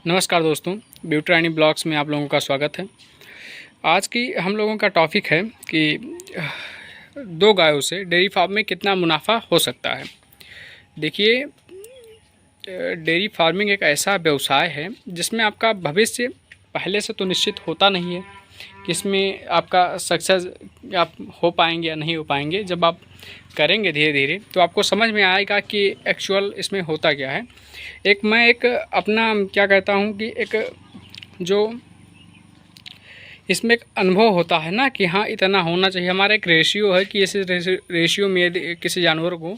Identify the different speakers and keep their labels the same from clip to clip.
Speaker 1: नमस्कार दोस्तों, ब्यूटी रानी ब्लॉग्स में आप लोगों का स्वागत है। आज की हम लोगों का टॉपिक है कि दो गायों से डेयरी फार्म में कितना मुनाफा हो सकता है। देखिए, डेयरी फार्मिंग एक ऐसा व्यवसाय है जिसमें आपका भविष्य पहले से तो निश्चित होता नहीं है कि इसमें आपका सक्सेस आप हो पाएंगे या नहीं हो पाएंगे। जब आप करेंगे धीरे धीरे तो आपको समझ में आएगा कि एक्चुअल इसमें होता क्या है। मैं एक अपना क्या कहता हूँ कि एक जो इसमें एक अनुभव होता है ना कि हाँ इतना होना चाहिए। हमारा एक रेशियो है कि इस रेशियो में यदि किसी जानवर को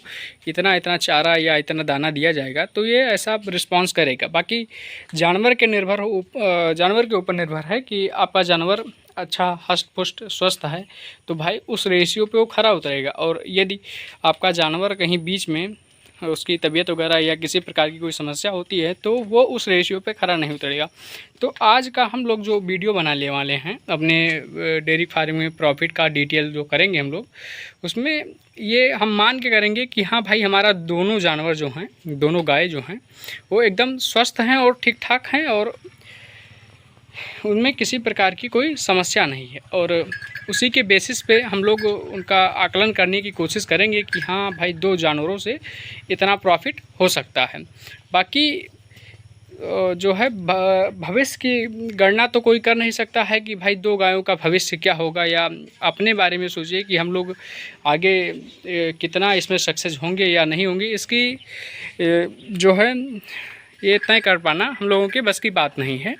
Speaker 1: इतना इतना चारा या इतना दाना दिया जाएगा तो ये ऐसा रिस्पॉन्स करेगा। बाकी जानवर के ऊपर निर्भर है कि आपका जानवर अच्छा हष्ट पुष्ट स्वस्थ है तो भाई उस रेशियो पे वो खरा उतरेगा। और यदि आपका जानवर कहीं बीच में उसकी तबीयत वगैरह या किसी प्रकार की कोई समस्या होती है तो वो उस रेशियो पे खरा नहीं उतरेगा। तो आज का हम लोग जो वीडियो बनाने वाले हैं अपने डेयरी फार्म में प्रॉफिट का डिटेल जो करेंगे हम लोग, उसमें ये हम मान के करेंगे कि हाँ भाई हमारा दोनों जानवर जो हैं, दोनों गाय जो हैं वो एकदम स्वस्थ हैं और ठीक ठाक हैं और उनमें किसी प्रकार की कोई समस्या नहीं है। और उसी के बेसिस पे हम लोग उनका आकलन करने की कोशिश करेंगे कि हाँ भाई दो जानवरों से इतना प्रॉफिट हो सकता है। बाकी जो है भविष्य की गणना तो कोई कर नहीं सकता है कि भाई दो गायों का भविष्य क्या होगा, या अपने बारे में सोचिए कि हम लोग आगे कितना इसमें सक्सेस होंगे या नहीं होंगे। इसकी जो है ये तय कर पाना हम लोगों के बस की बात नहीं है।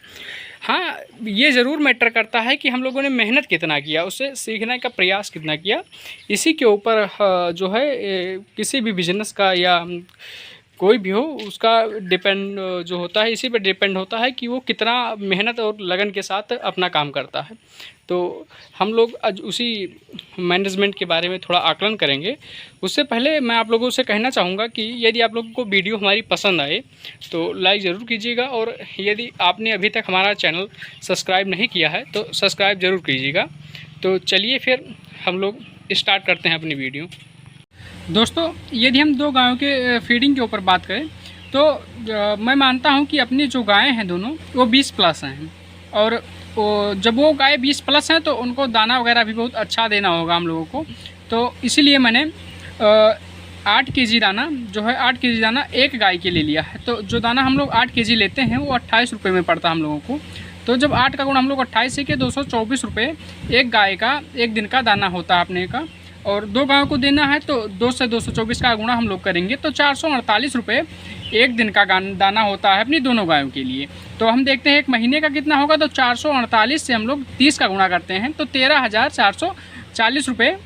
Speaker 1: हाँ, ये ज़रूर मैटर करता है कि हम लोगों ने मेहनत कितना किया, उससे सीखने का प्रयास कितना किया। इसी के ऊपर जो है किसी भी बिजनेस का या कोई भी हो उसका डिपेंड जो होता है, इसी पर डिपेंड होता है कि वो कितना मेहनत और लगन के साथ अपना काम करता है। तो हम लोग आज उसी मैनेजमेंट के बारे में थोड़ा आकलन करेंगे। उससे पहले मैं आप लोगों से कहना चाहूँगा कि यदि आप लोगों को वीडियो हमारी पसंद आए तो लाइक ज़रूर कीजिएगा, और यदि आपने अभी तक हमारा चैनल सब्सक्राइब नहीं किया है तो सब्सक्राइब ज़रूर कीजिएगा। तो चलिए फिर हम लोग स्टार्ट करते हैं अपनी वीडियो। दोस्तों, यदि हम दो गायों के फीडिंग के ऊपर बात करें तो मैं मानता हूं कि अपनी जो गायें हैं दोनों वो 20+ हैं, और जब वो गाय 20+ हैं तो उनको दाना वगैरह भी बहुत अच्छा देना होगा हम लोगों को। तो इसीलिए मैंने 8 kg दाना जो है 8 kg दाना एक गाय के लिए लिया है। तो जो दाना हम लोग 8 kg लेते हैं वो 28 रुपये में पड़ता है हम लोगों को। तो जब 8 का गुणा हम लोग 28 से के 224 रुपये एक गाय का एक दिन का दाना होता है अपने का, और दो गायों को देना है तो 2 से 224 का गुणा हम लोग करेंगे तो 448 रुपये एक दिन का दाना होता है अपनी दोनों गायों के लिए। तो हम देखते हैं एक महीने का कितना होगा, तो 448 से हम लोग 30 का गुणा करते हैं तो 13,440 रुपये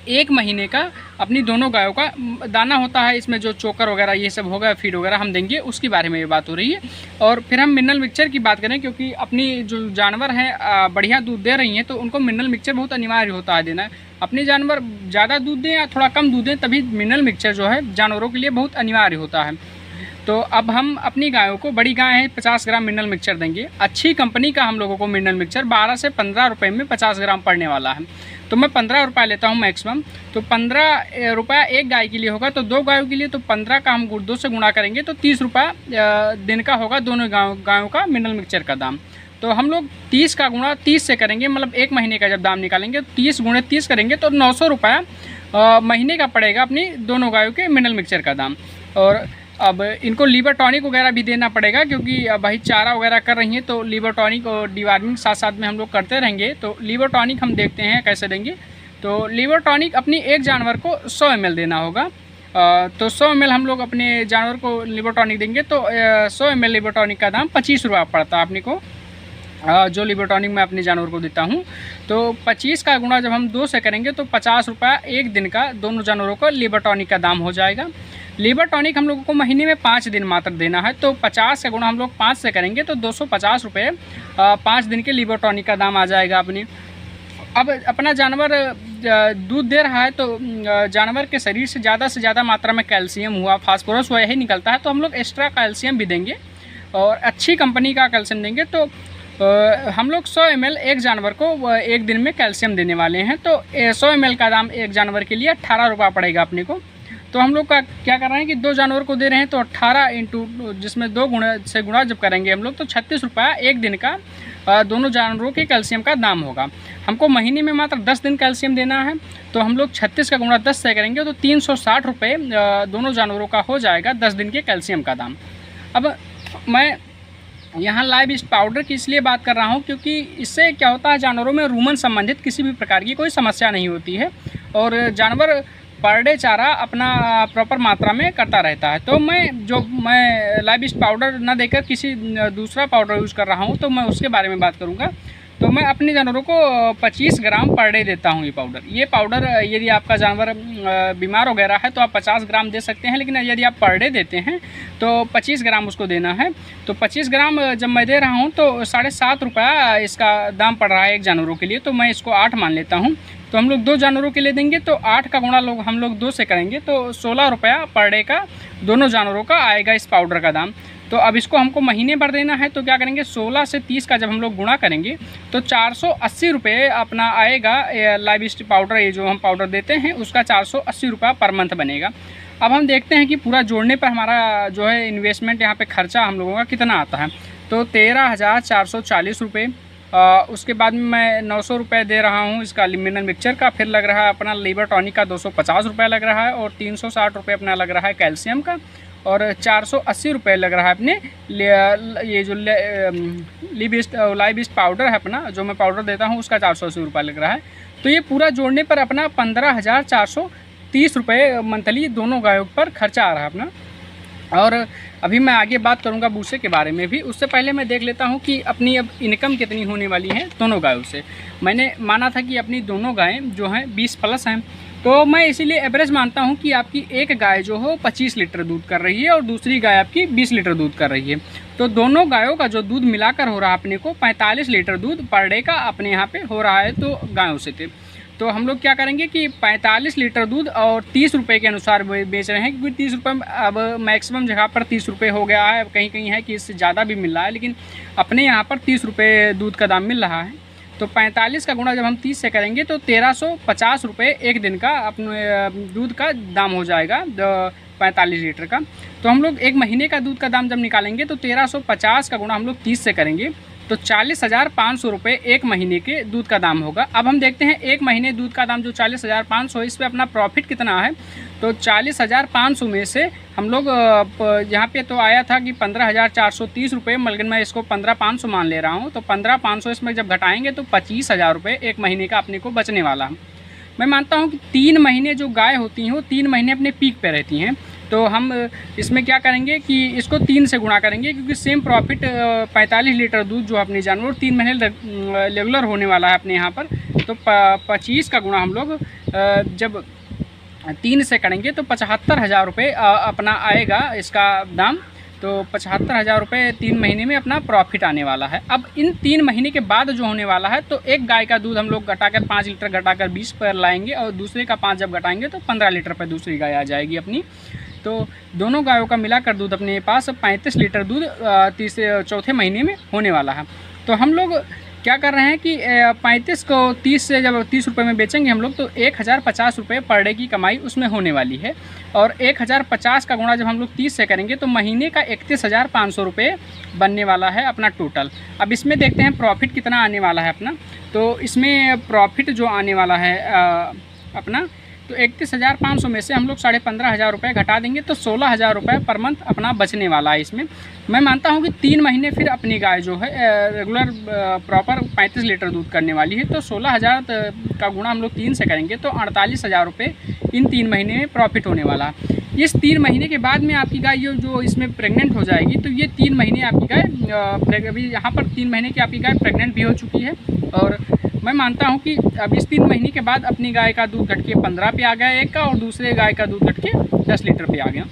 Speaker 1: एक महीने का अपनी दोनों गायों का दाना होता है। इसमें जो चोकर वगैरह ये सब होगा, फीड वगैरह हम देंगे, उसके बारे में ये बात हो रही है। और फिर हम मिनरल मिक्सचर की बात करें, क्योंकि अपनी जो जानवर हैं बढ़िया दूध दे रही हैं तो उनको मिनरल मिक्सचर बहुत अनिवार्य होता है देना। अपने जानवर ज़्यादा दूध दें या थोड़ा कम दूध दें तभी मिनरल मिक्सचर जो है जानवरों के लिए बहुत अनिवार्य होता है। तो अब हम अपनी गायों को, बड़ी गाय है 50 ग्राम मिनरल मिक्सचर देंगे। अच्छी कंपनी का हम लोगों को मिनरल मिक्सचर 12 से 15 रुपये में 50 ग्राम पड़ने वाला है। तो मैं 15 रुपये लेता हूँ मैक्सिमम। तो 15 रुपया एक गाय के लिए होगा, तो दो गायों के लिए तो 15 का हम 2 से गुणा करेंगे तो 30 रुपया दिन का होगा दोनों गायों का मिनरल मिक्सचर का दाम। तो हम लोग 30 का गुणा 30 से करेंगे, मतलब एक महीने का जब दाम निकालेंगे 30 गुणे 30 करेंगे तो 900 रुपया महीने का पड़ेगा अपनी दोनों गायों के मिनरल मिक्सचर का दाम। और अब इनको लीवर टॉनिक वगैरह भी देना पड़ेगा, क्योंकि अब भाई चारा वगैरह कर रही हैं तो लीवर टॉनिक और डिवार्मिंग साथ साथ में हम लोग करते रहेंगे। तो लीवर टॉनिक हम देखते हैं कैसे देंगे। तो लीवर टॉनिक अपनी एक जानवर को 100 ml देना होगा। तो 100 ml हम लोग अपने जानवर को लीवर टॉनिक देंगे तो 100 ml लीवर टॉनिक का दाम 25 रुपये पड़ता है अपने को, जो लीवर टॉनिक मैं अपने जानवर को देता हूँ। तो 25 का गुणा जब हम 2 से करेंगे तो 50 रुपया एक दिन का दोनों जानवरों को लीवर टॉनिक का दाम हो जाएगा। लीवर टॉनिक हम लोगों को महीने में 5 दिन मात्र देना है, तो 50 का गुणा हम लोग 5 से करेंगे तो 250 रुपये 5 दिन के लीवर टॉनिक का दाम आ जाएगा अपनी। अब अपना जानवर दूध दे रहा है तो जानवर के शरीर से ज़्यादा मात्रा में कैल्शियम हुआ, फास्फोरस हुआ, यही निकलता है। तो हम लोग एक्स्ट्रा कैल्शियम भी देंगे और अच्छी कंपनी का कैल्शियम देंगे। तो हम लोग 100 ml एक जानवर को एक दिन में कैल्शियम देने वाले हैं। तो 100 ml का दाम एक जानवर के लिए 18 रुपये पड़ेगा अपने को। तो हम लोग का क्या कर रहे हैं कि 2 जानवर को दे रहे हैं, तो 18 इंटू जिसमें 2 से गुणा जब करेंगे हम लोग तो 36 रुपया एक दिन का दोनों जानवरों के कैल्शियम का दाम होगा। हमको महीने में मात्र 10 दिन कैल्शियम देना है, तो हम लोग 36 का गुणा 10 से करेंगे तो 360 रुपये दोनों जानवरों का हो जाएगा 10 दिन के कैल्शियम का दाम। अब मैं यहाँ लाइव ईस्ट पाउडर की इसलिए बात कर रहा हूँ क्योंकि इससे क्या होता है, जानवरों में रूमन संबंधित किसी भी प्रकार की कोई समस्या नहीं होती है और जानवर पर डे चारा अपना प्रॉपर मात्रा में करता रहता है। तो मैं लाइव ईस्ट पाउडर ना देकर किसी दूसरा पाउडर यूज़ कर रहा हूँ, तो मैं उसके बारे में बात करूँगा। तो मैं अपने जानवरों को 25 ग्राम पर डे देता हूँ ये पाउडर यदि आपका जानवर बीमार वगैरह है तो आप 50 ग्राम दे सकते हैं, लेकिन यदि आप पर डे देते हैं तो 25 ग्राम उसको देना है। तो 25 ग्राम जब मैं दे रहा हूँ तो 7.5 रुपया इसका दाम पड़ रहा है एक जानवरों के लिए, तो मैं इसको 8 मान लेता हूँ। तो हम लोग 2 जानवरों के लिए देंगे तो 8 का गुणा हम लोग 2 से करेंगे तो 16 रुपया पर डे का दोनों जानवरों का आएगा इस पाउडर का दाम। तो अब इसको हमको महीने भर देना है, तो क्या करेंगे 16 से 30 का जब हम लोग गुणा करेंगे तो 480 रुपये अपना आएगा लाइव ईस्ट पाउडर, ये जो हम पाउडर देते हैं उसका 480 रुपया पर मंथ बनेगा। अब हम देखते हैं कि पूरा जोड़ने पर हमारा जो है इन्वेस्टमेंट यहाँ पे खर्चा हम लोगों का कितना आता है। तो 13,440 रुपये। उसके बाद में मैं 900 रुपये दे रहा हूँ इसका मिनरल मिक्सचर का, फिर लग रहा है अपना लीवर टॉनिक का 250 रुपये लग रहा है और 360 रुपये अपना लग रहा है कैल्शियम का और 480 रुपये लग रहा है अपने ये जो लाइव ईस्ट पाउडर है अपना, जो मैं पाउडर देता हूँ उसका 480 रुपये लग रहा है। तो ये पूरा जोड़ने पर अपना 15,430 रुपये मंथली दोनों गायों पर खर्चा आ रहा है अपना। और अभी मैं आगे बात करूंगा भूसे के बारे में भी, उससे पहले मैं देख लेता हूं कि अपनी अब इनकम कितनी होने वाली है दोनों गायों से। मैंने माना था कि अपनी दोनों गायें जो हैं 20+ हैं, तो मैं इसीलिए एवरेज मानता हूं कि आपकी एक गाय जो हो 25 लीटर दूध कर रही है और दूसरी गाय आपकी 20 लीटर दूध कर रही है। तो दोनों गायों का जो दूध मिलाकर हो रहा है अपने को 45 लीटर दूध पर डे का अपने यहाँ पे हो रहा है तो गायों से थे। तो हम लोग क्या करेंगे कि 45 लीटर दूध और 30 रुपये के अनुसार बेच रहे हैं, क्योंकि 30 रुपये अब मैक्सिमम जगह पर 30 रुपये हो गया है, कहीं कहीं है कि इससे ज़्यादा भी मिल रहा है, लेकिन अपने यहाँ पर 30 रुपये दूध का दाम मिल रहा है। तो 45 का गुणा जब हम 30 से करेंगे तो 1350 रुपये एक दिन का अपने दूध का दाम हो जाएगा 45 लीटर का। तो हम लोग एक महीने का दूध का दाम जब निकालेंगे तो 1350 का गुणा हम लोग 30 से करेंगे तो 40,500 रुपये एक महीने के दूध का दाम होगा। अब हम देखते हैं एक महीने दूध का दाम जो 40,500 इस पर अपना प्रॉफिट कितना है। तो 40,500 में से हम लोग यहाँ पे तो आया था कि 15,430 रुपये, मगर मैं इसको 15,500 मान ले रहा हूँ। तो 15,500 इसमें जब घटाएंगे तो 25,000 रुपये एक महीने का अपने को बचने वाला है। मैं मानता हूँ कि 3 महीने जो गाय होती हैं वो 3 महीने अपने पीक पे रहती हैं। तो हम इसमें क्या करेंगे कि इसको 3 से गुणा करेंगे, क्योंकि सेम प्रॉफिट 45 लीटर दूध जो अपने जानवर 3 महीने रेगुलर होने वाला है अपने यहाँ पर। तो 25 का गुणा हम लोग जब 3 से करेंगे तो 75,000 रुपये अपना आएगा इसका दाम। तो 75,000 रुपये 3 महीने में अपना प्रॉफिट आने वाला है। अब इन 3 महीने के बाद जो होने वाला है तो एक गाय का दूध हम लोग घटाकर 5 लीटर घटाकर 20 पर लाएंगे और दूसरे का 5 जब घटाएंगे तो 15 लीटर पर दूसरी गाय आ जाएगी अपनी। तो दोनों गायों का मिलाकर दूध अपने पास 35 लीटर दूध चौथे महीने में होने वाला है। तो हम लोग क्या कर रहे हैं कि 35 को 30 से जब 30 रुपये में बेचेंगे हम लोग तो 1,050 रुपये पर डे की कमाई उसमें होने वाली है। और 1,050 का गुणा जब हम लोग 30 से करेंगे तो महीने का 31,500 रुपये बनने वाला है अपना टोटल। अब इसमें देखते हैं प्रॉफिट कितना आने वाला है अपना। तो इसमें प्रॉफिट जो आने वाला है अपना तो 31,500 में से हम लोग 15,500 रुपये घटा देंगे तो 16,000 रुपये पर मंथ अपना बचने वाला है इसमें। मैं मानता हूं कि 3 महीने फिर अपनी गाय जो है रेगुलर प्रॉपर 35 लीटर दूध करने वाली है। तो 16,000 का गुणा हम लोग 3 से करेंगे तो 48,000 रुपये इन 3 महीने में प्रॉफिट होने वाला है। इस 3 महीने के बाद में आपकी गाय जो इसमें प्रेग्नेंट हो जाएगी तो ये 3 महीने आपकी गाय अभी यहाँ पर 3 महीने की आपकी गाय प्रेग्नेंट भी हो चुकी है। और मैं मानता हूं कि अब इस 3 महीने के बाद अपनी गाय का दूध घट के 15 पे आ गया एक का, और दूसरे गाय का दूध घट के 10 लीटर पे आ गया।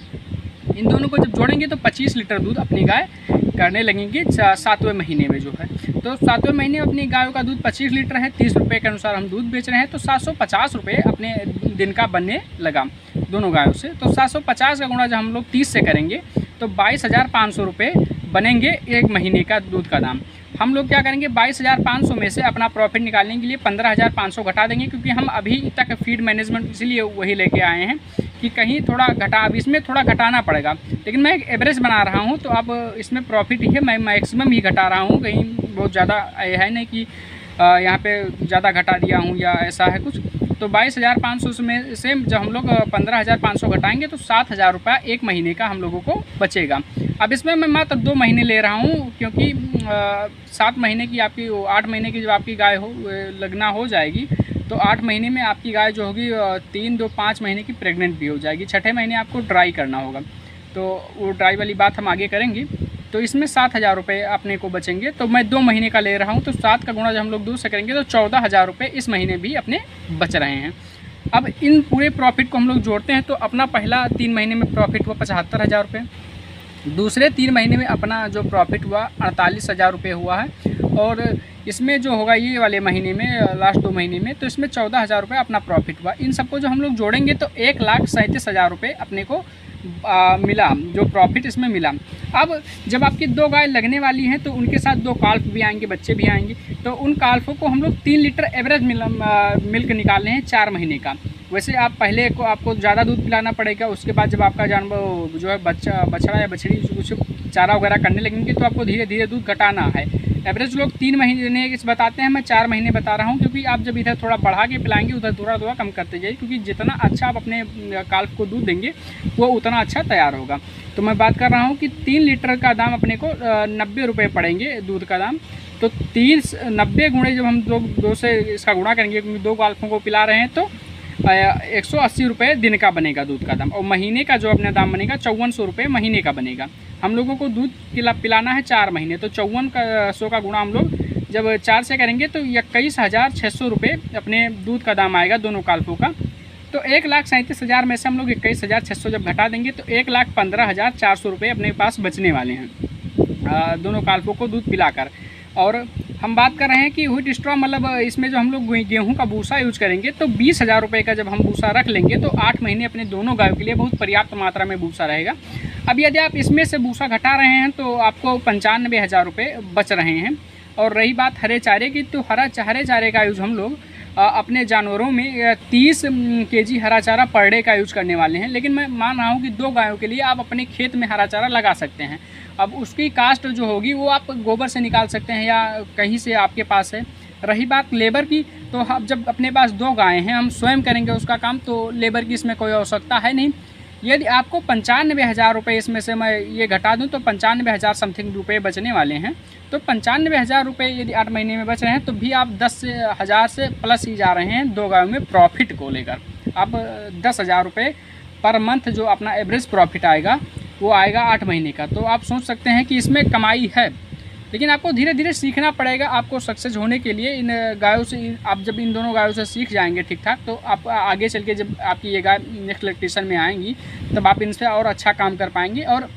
Speaker 1: इन दोनों को जब जोड़ेंगे तो 25 लीटर दूध अपनी गाय करने लगेंगे 7वें महीने में जो है। तो 7वें महीने में अपनी गायों का दूध 25 लीटर है, 30 रुपये के अनुसार हम दूध बेच रहे हैं तो 750 रुपये अपने दिन का बनने लगा दोनों गायों से। तो 750 का गुणा जब हम लोग 30 से करेंगे तो 22,500 रुपये बनेंगे एक महीने का दूध का दाम। हम लोग क्या करेंगे 22,500 में से अपना प्रॉफिट निकालने के लिए 15,500 घटा देंगे, क्योंकि हम अभी तक फीड मैनेजमेंट इसीलिए वही लेके आए हैं कि कहीं थोड़ा घटा, अब इसमें थोड़ा घटाना पड़ेगा, लेकिन मैं एक एवरेज बना रहा हूँ, तो अब इसमें प्रॉफिट ही है, मैं मैक्सिमम ही घटा रहा हूँ, कहीं बहुत ज़्यादा है नहीं कि यहाँ पे ज़्यादा घटा दिया हूँ या ऐसा है कुछ। तो 22,500 में से जब हम लोग 15,500 घटाएंगे तो 7,000 रुपये एक महीने का हम लोगों को बचेगा। अब इसमें मैं मात्र 2 महीने ले रहा हूँ, क्योंकि 7 महीने की आपकी 8 महीने की जब आपकी गाय लगना हो जाएगी तो 8 महीने में आपकी गाय जो होगी 3, 2, 5 महीने की प्रेग्नेंट भी हो जाएगी। छठे महीने आपको ड्राई करना होगा, तो वो ड्राई वाली बात हम आगे करेंगे। तो इसमें 7,000 रुपये अपने को बचेंगे। तो मैं 2 महीने का ले रहा हूँ, तो 7 का गुणा जब हम लोग 2 से करेंगे तो 14,000 रुपये इस महीने भी अपने बच रहे हैं। अब इन पूरे प्रॉफिट को हम लोग जोड़ते हैं तो अपना पहला 3 महीने में प्रॉफिट हुआ 75,000 रुपये, दूसरे 3 महीने में अपना जो प्रॉफिट हुआ 48,000 रुपये हुआ है, और इसमें जो होगा ये वाले महीने में लास्ट 2 महीने में तो इसमें 14,000 रुपये अपना प्रॉफिट हुआ। इन सबको जो हम लोग जोड़ेंगे तो 1,37,000 रुपये अपने को मिला, जो प्रॉफिट इसमें मिला। अब जब आपकी 2 गाय लगने वाली हैं तो उनके साथ 2 काल्फ भी आएंगे, बच्चे भी आएंगे, तो उन काल्फों को हम लोग 3 लीटर एवरेज मिल्क निकाल रहे हैं 4 महीने का। वैसे आप पहले को आपको ज़्यादा दूध पिलाना पड़ेगा, उसके बाद जब आपका जानवर जो है बछड़ा या बछड़ी कुछ चारा वगैरह करने लगेंगे तो आपको धीरे धीरे दूध घटाना है। एवरेज लोग 3 महीने इस बताते हैं, मैं 4 महीने बता रहा हूँ, क्योंकि आप जब इधर थोड़ा बढ़ा के पिलाएंगे उधर थोड़ा थोड़ा कम करते जाइए, क्योंकि जितना अच्छा आप अपने काल्फ को दूध देंगे वो उतना अच्छा तैयार होगा। तो मैं बात कर रहा हूँ कि 3 लीटर का दाम अपने को 90 रुपये पड़ेंगे दूध का दाम। तो 90 गुणे जब हम 2 से इसका गुणा करेंगे, क्योंकि 2 काल्फों को पिला रहे हैं, तो 180 रुपये दिन का बनेगा दूध का दाम, और महीने का जो अपना दाम बनेगा 5400 रुपये महीने का बनेगा। हम लोगों को दूध पिलाना है 4 महीने, तो 5400 का गुणा हम लोग जब 4 से करेंगे तो 21,600 रुपये अपने दूध का दाम आएगा दोनों काल्फों का। तो 1,37,000 में से हम लोग 21,600 जब घटा देंगे तो 1,15,400 रुपये अपने पास बचने वाले हैं दोनों काल्फों को दूध पिलाकर। और हम बात कर रहे हैं कि व्हीट स्ट्रॉ, मतलब इसमें जो हम लोग गेहूं का भूसा यूज करेंगे तो 20,000 रुपये का जब हम भूसा रख लेंगे तो 8 महीने अपने दोनों गायों के लिए बहुत पर्याप्त मात्रा में भूसा रहेगा। अब यदि आप इसमें से भूसा घटा रहे हैं तो आपको 95,000 रुपये बच रहे हैं। और रही बात हरे चारे की, तो हरे चारे का यूज हम लोग अपने जानवरों में 30 kg हरा चारा पर डे का यूज करने वाले हैं, लेकिन मैं मान रहा हूँ कि 2 गायों के लिए आप अपने खेत में हरा चारा लगा सकते हैं। अब उसकी कास्ट जो होगी वो आप गोबर से निकाल सकते हैं या कहीं से आपके पास है। रही बात लेबर की, तो अब जब अपने पास 2 गायें हैं, हम स्वयं करेंगे उसका काम, तो लेबर की इसमें कोई आवश्यकता है नहीं। यदि आपको 95,000 रुपये इसमें से मैं ये घटा दूं तो 95,000 समथिंग रुपये बचने वाले हैं। तो 95,000 रुपये यदि 8 महीने में बच रहे हैं तो भी आप 10,000 से प्लस ही जा रहे हैं 2 गायों में प्रॉफिट को लेकर। अब 10,000 रुपये पर मंथ जो अपना एवरेज प्रॉफिट आएगा वो आएगा 8 महीने का। तो आप सोच सकते हैं कि इसमें कमाई है, लेकिन आपको धीरे धीरे सीखना पड़ेगा। आपको सक्सेस होने के लिए इन गायों से, आप जब इन दोनों गायों से सीख जाएंगे ठीक ठाक, तो आप आगे चल के जब आपकी ये गाय नेक्स्ट लैक्टेशन में आएंगी तब आप इनसे और अच्छा काम कर पाएंगे। और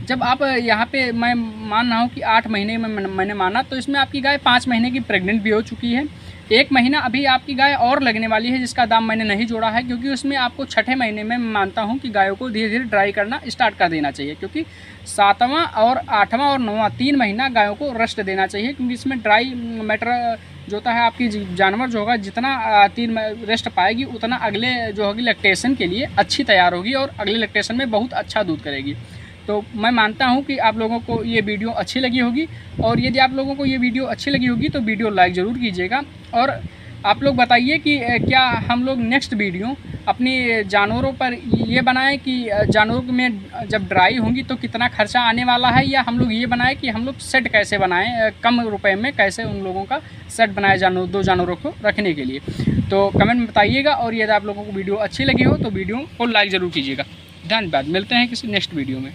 Speaker 1: जब आप यहाँ पे, मैं मान रहा हूँ कि 8 महीने में मैंने माना, तो इसमें आपकी गाय 5 महीने की प्रेग्नेंट भी हो चुकी है। 1 महीना अभी आपकी गाय और लगने वाली है, जिसका दाम मैंने नहीं जोड़ा है, क्योंकि उसमें आपको छठे महीने में मानता हूं कि गायों को धीरे धीरे ड्राई करना स्टार्ट कर देना चाहिए, क्योंकि 7वां और 8वां और 9वां 3 महीना गायों को रेस्ट देना चाहिए, क्योंकि इसमें ड्राई मैटर जो होता है, आपकी जानवर जो होगा जितना 3 रेस्ट पाएगी उतना अगले जो होगी लैक्टेशन के लिए अच्छी तैयार होगी और अगले लैक्टेशन में बहुत अच्छा दूध करेगी। तो मैं मानता हूं कि आप लोगों को ये वीडियो अच्छी लगी होगी, और यदि आप लोगों को ये वीडियो अच्छी लगी होगी तो वीडियो लाइक ज़रूर कीजिएगा। और आप लोग बताइए कि क्या हम लोग नेक्स्ट वीडियो अपनी जानवरों पर ये बनाएं कि जानवरों में जब ड्राई होंगी तो कितना खर्चा आने वाला है, या हम लोग ये बनाएं कि हम लोग सेट कैसे बनाएं, कम रुपए में कैसे उन लोगों का सेट बनाए 2 जानवरों को रखने के लिए। तो कमेंट में बताइएगा, और यदि आप लोगों को वीडियो अच्छी लगी हो तो वीडियो को लाइक ज़रूर कीजिएगा। धन्यवाद, मिलते हैं किसी नेक्स्ट वीडियो में।